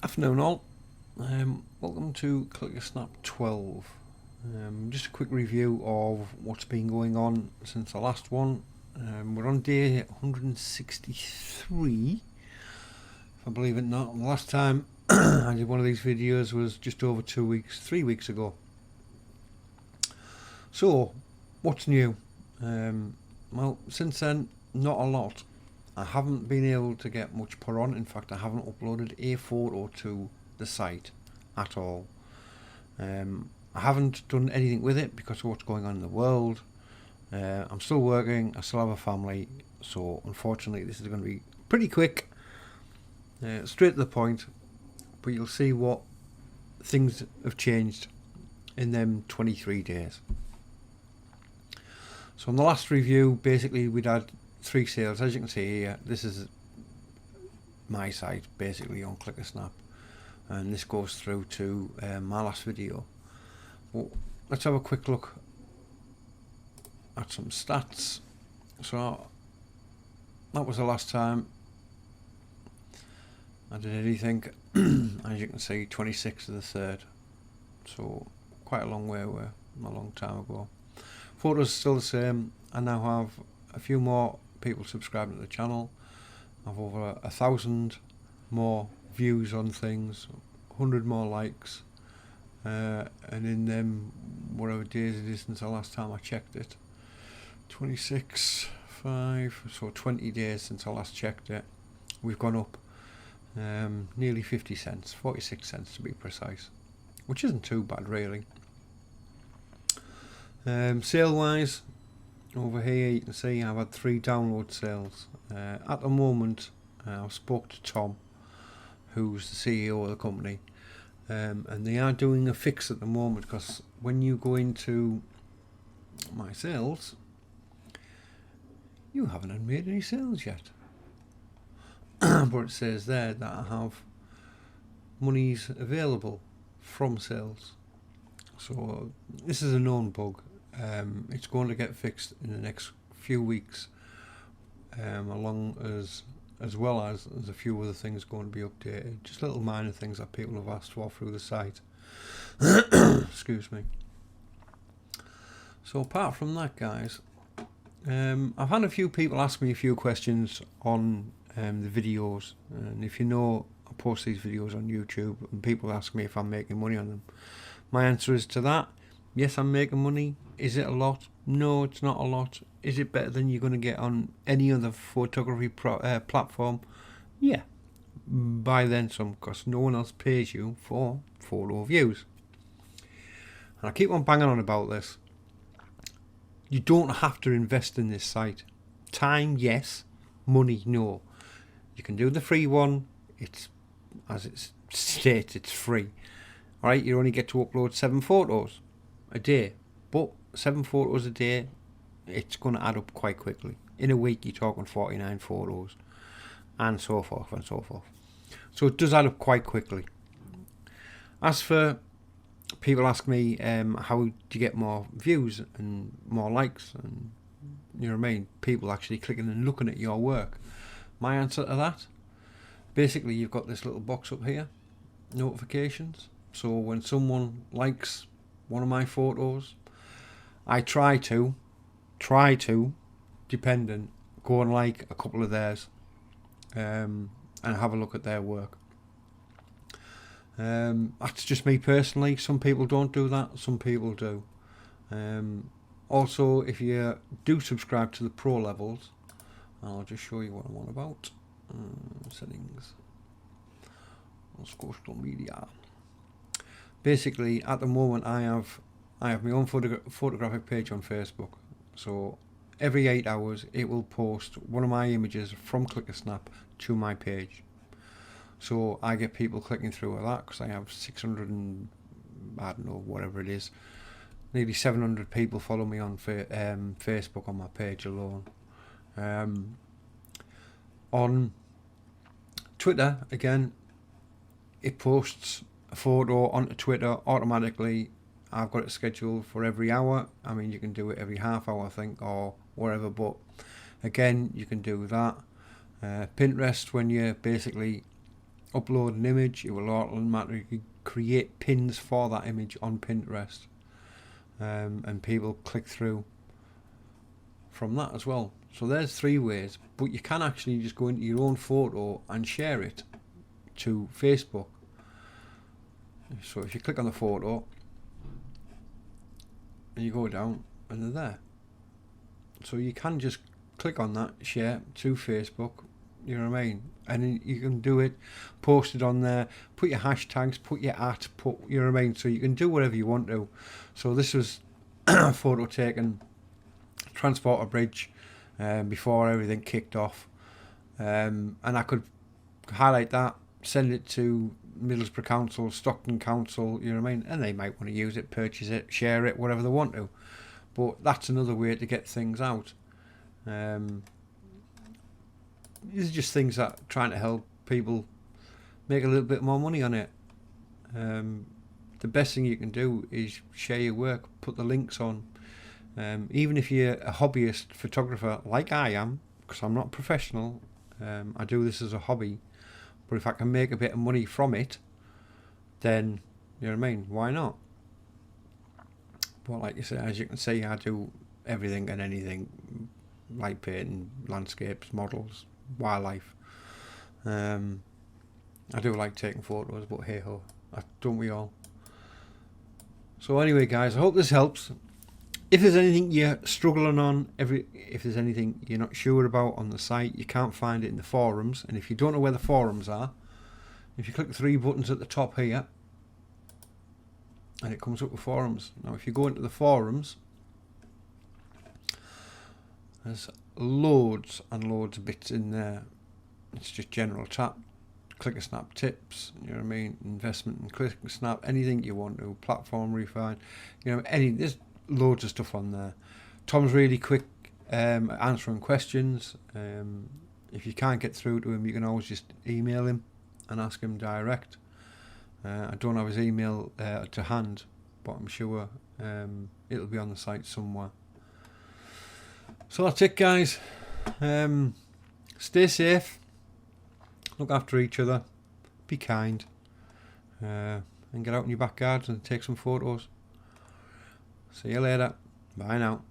Afternoon all, welcome to ClickASnap 12. Just a quick review of what's been going on since the last one. We're on day 163, if I believe it or not. The last time I did one of these videos was just over 3 weeks ago. So, what's new? Well, since then, not a lot. I haven't been able to get much put on. In fact, I haven't uploaded a photo to the site at all. I haven't done anything with it because of what's going on in the world. I'm still working, I still have a family, so unfortunately this is going to be pretty quick, straight to the point, but you'll see what things have changed in them 23 days. So in the last review, basically we'd had 3 sales. As you can see here, this is my site basically on ClickASnap, and this goes through to my last video. Well, let's have a quick look at some stats. So that was the last time I did anything. As you can see, 26th of the 3rd, so quite a long way away, a long time ago. Photos still the same. I now have a few more people subscribing to the channel. I've over 1,000 more views on things, 100 more likes, and in them whatever days it is since the last time I checked it, 26, 5, so 20 days since I last checked it, we've gone up nearly 50 cents, 46 cents to be precise, which isn't too bad really. Sale wise, over here you can see I've had 3 download sales. At the moment I've spoke to Tom, who's the CEO of the company, and they are doing a fix at the moment, because when you go into my sales, you haven't made any sales yet. But it says there that I have monies available from sales. So this is a known bug. It's going to get fixed in the next few weeks, as well as there's a few other things going to be updated, just little minor things that people have asked for through the site. Excuse me. So apart from that, guys, I've had a few people ask me a few questions on the videos, and if you know, I post these videos on YouTube and people ask me if I'm making money on them. My answer is to that: yes, I'm making money. Is it a lot? No, it's not a lot. Is it better than you're going to get on any other photography platform? Yeah, by then some, because no one else pays you for photo views. And I keep on banging on about this. You don't have to invest in this site. Time, yes. Money, no. You can do the free one. It's, as it states, it's free. Alright, you only get to upload 7 photos a day, but 7 photos a day, it's going to add up quite quickly. In a week you're talking 49 photos, and so forth and so forth. So it does add up quite quickly. As for people ask me, how do you get more views and more likes, and you know what I mean, people actually clicking and looking at your work? My answer to that, basically you've got this little box up here, notifications. So when someone likes one of my photos, I try to, dependent, go and like a couple of theirs, and have a look at their work. That's just me personally. Some people don't do that, some people do. Also, if you do subscribe to the pro levels, I'll just show you what I'm on about. Settings, social media. Basically, at the moment, I have my own photographic page on Facebook. So every 8 hours, it will post one of my images from ClickASnap to my page. So I get people clicking through that, because I have 600 and I don't know, whatever it is, nearly 700 people follow me on Facebook on my page alone. On Twitter, again, it posts a photo onto Twitter automatically. I've got it scheduled for every hour. I mean, you can do it every half hour, I think, or whatever, but again, you can do that. Pinterest, when you basically upload an image, it will automatically create pins for that image on Pinterest, and people click through from that as well. So there's 3 ways, but you can actually just go into your own photo and share it to Facebook. So if you click on the photo and you go down, and they're there. So you can just click on that, share to Facebook, you know what I mean? And then you can do it, post it on there, put your hashtags, put your put, you know what I mean? So you can do whatever you want to. So this was a photo taken Transporter Bridge before everything kicked off, and I could highlight that, send it to Middlesbrough Council, Stockton Council, you know what I mean, and they might want to use it, purchase it, share it, whatever they want to. But that's another way to get things out. These are just things that trying to help people make a little bit more money on it. The best thing you can do is share your work, put the links on. Even if you're a hobbyist photographer like I am, because I'm not professional, I do this as a hobby, but if I can make a bit of money from it, then, you know what I mean, why not? But like you say, as you can see, I do everything and anything, like painting, landscapes, models, wildlife. I do like taking photos, but hey ho, don't we all? So anyway guys, I hope this helps. If there's anything you're struggling on, if there's anything you're not sure about on the site, you can't find it in the forums, and if you don't know where the forums are, if you click the 3 buttons at the top here, and it comes up with forums. Now if you go into the forums, there's loads and loads of bits in there. It's just general chat, ClickASnap tips, you know what I mean, investment in ClickASnap, anything you want to, platform refine, you know, there's loads of stuff on there. Tom's really quick answering questions. If you can't get through to him, you can always just email him and ask him direct. I don't have his email to hand, but I'm sure it'll be on the site somewhere. So that's it guys. Stay safe, look after each other, be kind, and get out in your backyards and take some photos. See you later. Bye now.